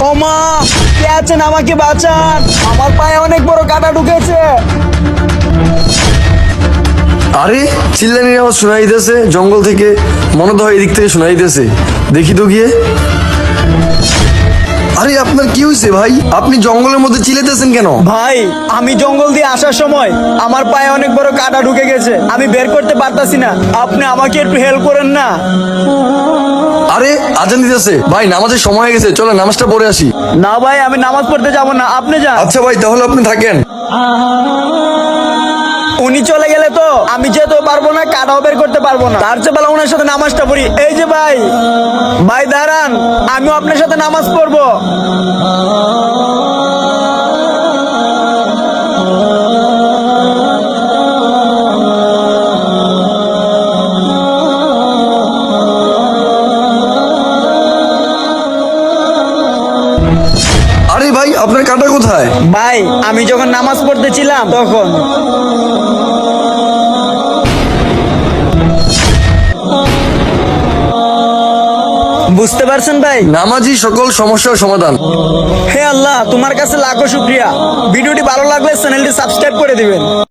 ও মা, কে আছেন? আমাকে বাঁচান, আমার পায়ে অনেক বড় কাঁটা ঢুকেছে। আরে চিল্লানির আওয়াজ শোনা যাইতেছে জঙ্গল থেকে, মনে তো হয় এদিক থেকে শোনা যাইতেছে। দেখি তো গিয়ে। আরে আপনার কি হয়েছে ভাই? আপনি জঙ্গলের মধ্যে চিল্লাইতেছেন কেন? ভাই, আমি জঙ্গল দিয়ে আসার সময় আমার পায়ে অনেক বড় কাঁটা ঢুকে গেছে, আমি বের করতে পারতাছি না। আপনি আমাকে একটু হেল্প করেন না? আরে আজান দিতেছে ভাই, নামাজের সময় হয়ে গেছে, চলো নামাজটা পড়ে আসি। না ভাই, আমি নামাজ পড়তে যাব না, আপনি যান। আচ্ছা ভাই, তাহলে আপনি থাকেন। উনি চলে গেলে তো আমি যেতেও পারবো না, কাটাও বের করতে পারবো না। তার চেয়ে ভালো ওনার সাথে নামাজটা পড়ি। এই যে ভাই, ভাই দাঁড়ান, আমিও আপনার সাথে নামাজ পড়বো। আরে ভাই, আপনার কাঁটা কোথায়? ভাই, আমি যখন নামাজ পড়তেছিলাম তখন। বুঝতে পারছেন ভাই? নামাজই সকল সমস্যার সমাধান। হে আল্লাহ, তোমার কাছে লাখো শুকরিয়া। ভিডিওটি ভালো লাগলে চ্যানেলটি সাবস্ক্রাইব করে দিবেন।